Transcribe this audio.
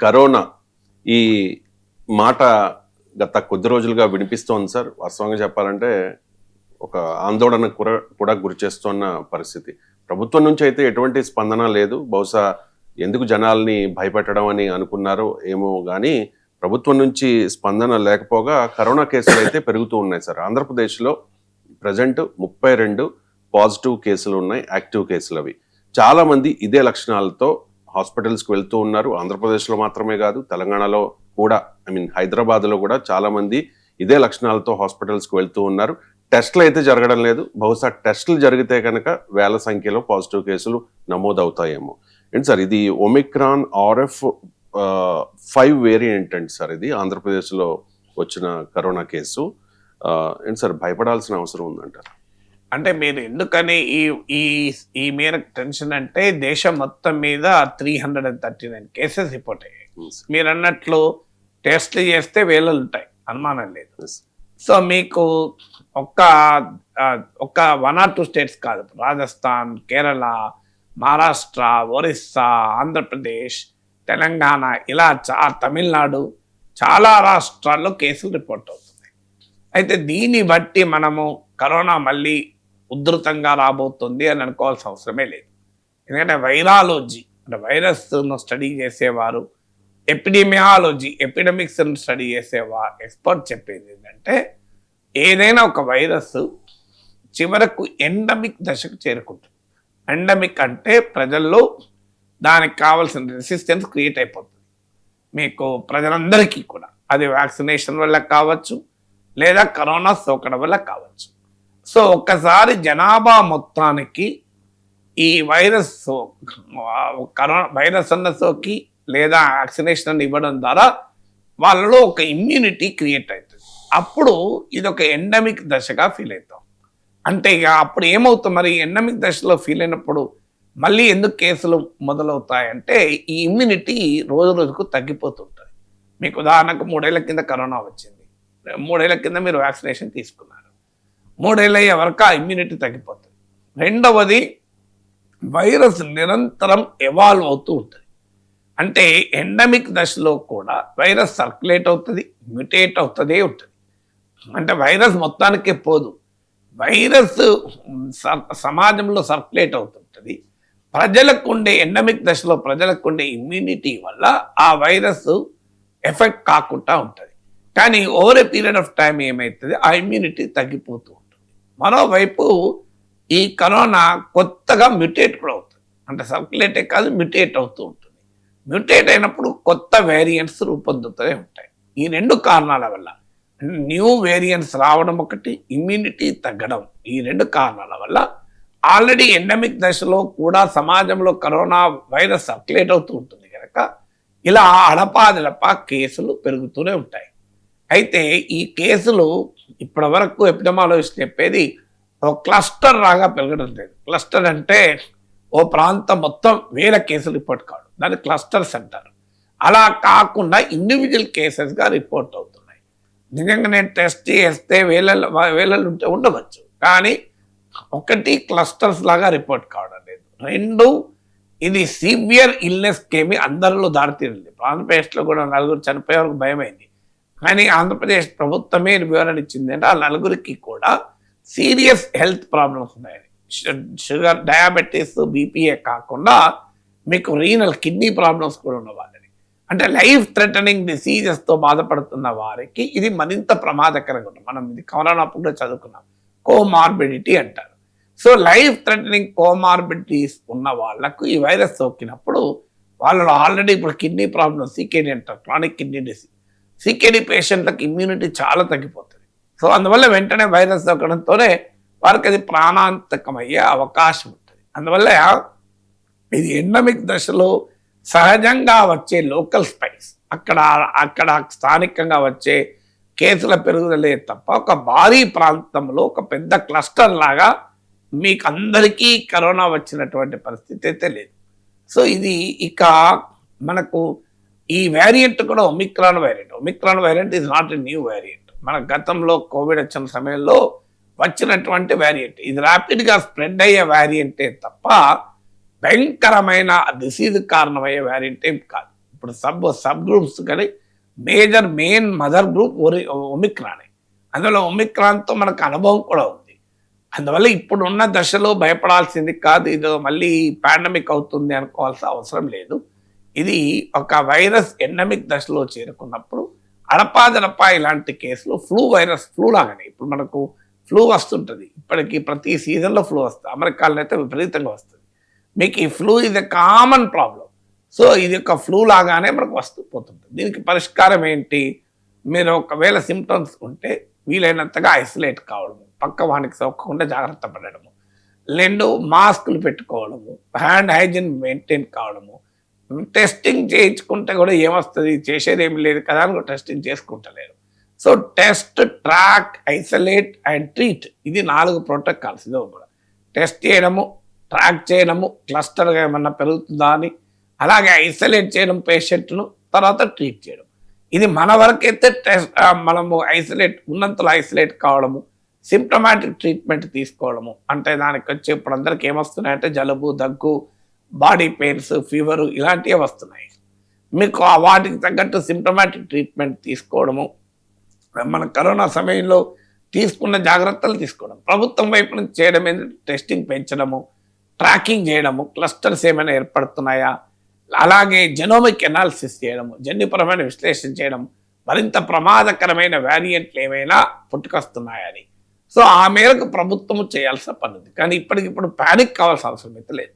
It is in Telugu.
కరోనా ఈ మాట గత కొద్ది రోజులుగా వినిపిస్తోంది సార్. వాస్తవంగా చెప్పాలంటే ఒక ఆందోళన కూడా గురి చేస్తున్న పరిస్థితి. ప్రభుత్వం నుంచి అయితే ఎటువంటి స్పందన లేదు. బహుశా ఎందుకు జనాల్ని భయపెట్టడం అని అనుకున్నారో ఏమో కానీ ప్రభుత్వం నుంచి స్పందన లేకపోగా కరోనా కేసులు అయితే పెరుగుతూ ఉన్నాయి సార్. ఆంధ్రప్రదేశ్లో ప్రజెంట్ 32 పాజిటివ్ కేసులు ఉన్నాయి, యాక్టివ్ కేసులు. అవి చాలా మంది ఇదే లక్షణాలతో హాస్పిటల్స్కి వెళ్తూ ఉన్నారు. ఆంధ్రప్రదేశ్లో మాత్రమే కాదు, తెలంగాణలో కూడా, హైదరాబాద్లో కూడా చాలా మంది ఇదే లక్షణాలతో హాస్పిటల్స్కి వెళ్తూ ఉన్నారు. టెస్టులు అయితే జరగడం లేదు. బహుశా టెస్టులు జరిగితే కనుక వేల సంఖ్యలో పాజిటివ్ కేసులు నమోదవుతాయేమో. ఏంటి సార్, ఇది ఒమిక్రాన్ RF5 వేరియంట్ అండి సార్. ఇది ఆంధ్రప్రదేశ్లో వచ్చిన కరోనా కేసు. ఏంటి సార్, భయపడాల్సిన అవసరం ఉందంటారు? అంటే మీరు ఎందుకని ఈ ఈ మేరకు టెన్షన్ అంటే దేశం మొత్తం మీద 339 కేసెస్ రిపోర్ట్ అయ్యాయి. మీరు అన్నట్లు టెస్ట్లు చేస్తే వేలలు ఉంటాయి, అనుమానం లేదు. సో మీకు ఒక్క 1 or 2 స్టేట్స్ కాదు, రాజస్థాన్, కేరళ, మహారాష్ట్ర, ఒరిస్సా, ఆంధ్రప్రదేశ్, తెలంగాణ, ఇలా తమిళనాడు, చాలా రాష్ట్రాల్లో కేసులు రిపోర్ట్ అవుతున్నాయి. అయితే దీన్ని బట్టి మనము కరోనా మళ్ళీ ఉధృతంగా రాబోతుంది అని అనుకోవాల్సిన అవసరమే లేదు. ఎందుకంటే వైరాలజీ అంటే వైరస్ను స్టడీ చేసేవారు, ఎపిడెమియాలజీ ఎపిడమిక్స్ స్టడీ చేసేవారు, ఎక్స్పర్ట్ చెప్పేది ఏంటంటే ఏదైనా ఒక వైరస్ చివరకు ఎండమిక్ దశకు చేరుకుంటుంది. ఎండమిక్ అంటే ప్రజల్లో దానికి కావాల్సిన రెసిస్టెన్స్ క్రియేట్ అయిపోతుంది మీకు ప్రజలందరికీ కూడా. అది వ్యాక్సినేషన్ వల్ల కావచ్చు, లేదా కరోనా సోకడం వల్ల కావచ్చు. సో ఒక్కసారి జనాభా మొత్తానికి ఈ వైరస్ అన్న సోకి లేదా వ్యాక్సినేషన్ ఇవ్వడం ద్వారా వాళ్ళలో ఒక ఇమ్యూనిటీ క్రియేట్ అవుతుంది. అప్పుడు ఇది ఒక ఎండమిక్ దశగా ఫీల్ అవుతాం. అంటే ఇక అప్పుడు ఏమవుతుంది, మరి ఎండమిక్ దశలో ఫీల్ అయినప్పుడు మళ్ళీ ఎందుకు కేసులు మొదలవుతాయంటే ఈ ఇమ్యూనిటీ రోజు రోజుకు తగ్గిపోతుంటుంది. మీకు ఉదాహరణకు 3 ఏళ్ల కింద కరోనా వచ్చింది, 3 ఏళ్ల కింద మీరు వ్యాక్సినేషన్ తీసుకున్నారు, 3 ఏళ్ళ అయ్యే వరకు ఆ ఇమ్యూనిటీ తగ్గిపోతుంది. రెండవది, వైరస్ నిరంతరం ఎవాల్వ్ అవుతూ ఉంటుంది. అంటే ఎండమిక్ దశలో కూడా వైరస్ సర్క్యులేట్ అవుతుంది, మ్యూటేట్ అవుతుందే ఉంటుంది. అంటే వైరస్ మొత్తానికే పోదు, వైరస్ సమాజంలో సర్క్యులేట్ అవుతుంటుంది. ప్రజలకు ఉండే ఎండమిక్ దశలో ప్రజలకు ఉండే ఇమ్యూనిటీ వల్ల ఆ వైరస్ ఎఫెక్ట్ కాకుండా ఉంటుంది. కానీ over a period of time ఏమవుతుంది, ఆ ఇమ్యూనిటీ తగ్గిపోతూ ఉంటుంది. మరోవైపు ఈ కరోనా కొత్తగా మ్యూటేట్ కూడా అవుతుంది. అంటే సర్క్యులేటే కాదు, మ్యూటేట్ అవుతూ ఉంటుంది. మ్యూటేట్ అయినప్పుడు కొత్త వేరియంట్స్ రూపొందుతూనే ఉంటాయి. ఈ 2 కారణాల వల్ల, న్యూ వేరియంట్స్ రావడం ఒకటి, ఇమ్యూనిటీ తగ్గడం, ఈ 2 కారణాల వల్ల ఆల్రెడీ ఎండమిక్ దశలో కూడా సమాజంలో కరోనా వైరస్ సర్క్యులేట్ అవుతూ ఉంటుంది కనుక ఇలా అడపాదడపా కేసులు పెరుగుతూనే ఉంటాయి. అయితే ఈ కేసులు ఇప్పటి వరకు ఎపిడెమాలజిస్ట్ చెప్పేది ఒక క్లస్టర్ లాగా పెరగడం లేదు. క్లస్టర్ అంటే ఓ ప్రాంతం మొత్తం 1000 కేసులు రిపోర్ట్ కాదు, దాన్ని క్లస్టర్స్ అంటారు. అలా కాకుండా ఇండివిజువల్ కేసెస్గా రిపోర్ట్ అవుతున్నాయి. నిజంగా నేను టెస్ట్ చేస్తే వేలలు ఉండవచ్చు, కానీ ఒకటి క్లస్టర్స్ లాగా రిపోర్ట్ కావడం లేదు. 2, ఇది సివియర్ ఇల్నెస్కి ఏమి అందరిలో దారితీరింది. ఆంధ్రప్రదేశ్లో కూడా 4 చనిపోయే వరకు భయమైంది. కానీ ఆంధ్రప్రదేశ్ ప్రభుత్వమే వివరణ ఇచ్చింది అంటే ఆ 4కి కూడా సీరియస్ హెల్త్ ప్రాబ్లమ్స్ ఉన్నాయని. షుగర్, డయాబెటీస్, బీపీఏ కాకుండా మీకు రీనల్ కిడ్నీ ప్రాబ్లమ్స్ కూడా ఉన్న వాళ్ళని, అంటే లైఫ్ థ్రెటనింగ్ డిసీజెస్తో బాధపడుతున్న వారికి ఇది మరింత ప్రమాదకరంగా ఉంటుంది. మనం ఇది కరోనా అప్పుడు చదువుకున్నాం, కోమార్బిడిటీ అంటారు. సో లైఫ్ థ్రెటనింగ్ కోమార్బిడిటీస్ ఉన్న వాళ్ళకు ఈ వైరస్ సోకినప్పుడు వాళ్ళలో ఆల్రెడీ ఇప్పుడు కిడ్నీ ప్రాబ్లమ్, సికేడి అంటారు, క్రానిక్ కిడ్నీ డిసీజ్, సికేడి పేషెంట్లకు ఇమ్యూనిటీ చాలా తగ్గిపోతుంది. సో అందువల్ల వెంటనే వైరస్ సోకడంతోనే వారికి అది ప్రాణాంతకమయ్యే అవకాశం ఉంటుంది. అందువల్ల ఇది ఎండమిక్ దశలో సహజంగా వచ్చే లోకల్ స్పైక్స్, అక్కడ స్థానికంగా వచ్చే కేసుల పెరుగుదలే తప్ప ఒక భారీ ప్రాంతంలో ఒక పెద్ద క్లస్టర్ లాగా మీకు అందరికీ కరోనా వచ్చినటువంటి పరిస్థితి అయితే లేదు. సో ఇది ఇక మనకు ఈ వేరియంట్ కూడా Omicron variant is not a new variant. మన గతంలో కోవిడ్ వచ్చిన సమయంలో వచ్చినటువంటి వేరియంట్, ఇది ర్యాపిడ్గా స్ప్రెడ్ అయ్యే వేరియంటే తప్ప భయంకరమైన డిసీజ్ కారణమయ్యే వేరియంట్ ఏం కాదు. ఇప్పుడు సబ్ గ్రూప్స్ కానీ మెయిన్ మదర్ గ్రూప్ ఒమిక్రానే. అందులో ఒమిక్రాన్తో మనకు అనుభవం కూడా ఉంది. అందువల్ల ఇప్పుడున్న దశలో భయపడాల్సింది కాదు, ఇది మళ్ళీ పాండమిక్ అవుతుంది అనుకోవాల్సిన అవసరం లేదు. ఇది ఒక వైరస్ ఎండమిక్ దశలో చేరుకున్నప్పుడు అడపాదడపా ఇలాంటి కేసులు ఫ్లూ లాగానే. ఇప్పుడు మనకు ఫ్లూ వస్తుంటుంది, ఇప్పటికి ప్రతి సీజన్లో ఫ్లూ వస్తుంది. అమెరికాలో అయితే విపరీతంగా వస్తుంది. మీకు ఈ ఫ్లూ ఇది కామన్ ప్రాబ్లం. సో ఇది ఒక ఫ్లూ లాగానే మనకు వస్తూ పోతుంటుంది. దీనికి పరిష్కారం ఏంటి? మీరు ఒకవేళ సిమ్టమ్స్ ఉంటే వీలైనంతగా ఐసోలేట్ కావడము, పక్క వానికి సోకకుండా జాగ్రత్త పడడము, 2 మాస్కులు పెట్టుకోవడము, హ్యాండ్ హైజీన్ మెయింటైన్ కావడము, టెస్టింగ్ చేయించుకుంటే కూడా ఏమొస్తుంది, చేసేది ఏమి లేదు కదా అని టెస్టింగ్ చేసుకుంటలేరు. So test, track, isolate and treat, ఇది 4 ప్రోటోకాల్స్. ఇది కూడా టెస్ట్ చేయడము, ట్రాక్ చేయడము, క్లస్టర్గా ఏమన్నా పెరుగుతుందా అని, అలాగే ఐసోలేట్ చేయడం పేషెంట్ను, తర్వాత ట్రీట్ చేయడం. ఇది మన వరకైతే మనము ఉన్నంతలో ఐసోలేట్ కావడము, సిమ్టమాటిక్ ట్రీట్మెంట్ తీసుకోవడము. అంటే దానికి వచ్చి ఇప్పుడు అందరికి ఏమొస్తున్నాయంటే జలుబు, దగ్గు, బాడీ పెయిన్స్, ఫీవరు ఇలాంటివే వస్తున్నాయి. మీకు వాటికి తగ్గట్టు సిమ్టమాటిక్ ట్రీట్మెంట్ తీసుకోవడము, మన కరోనా సమయంలో తీసుకున్న జాగ్రత్తలు తీసుకోవడం, ప్రభుత్వం వైపు నుంచి చేయడం ఏంటంటే టెస్టింగ్ పెంచడము, ట్రాకింగ్ చేయడము, క్లస్టర్స్ ఏమైనా ఏర్పడుతున్నాయా, అలాగే జెనోమిక్ ఎనాలిసిస్ చేయడము, జన్యుపరమైన విశ్లేషణ చేయడం, మరింత ప్రమాదకరమైన వేరియంట్లు ఏమైనా పుట్టుకొస్తున్నాయని. సో ఆ మేరకు ప్రభుత్వం చేయాల్సిన పని ఉంది. కానీ ఇప్పటికిప్పుడు ప్యానిక్ కావాల్సిన అవసరం అయితే లేదు.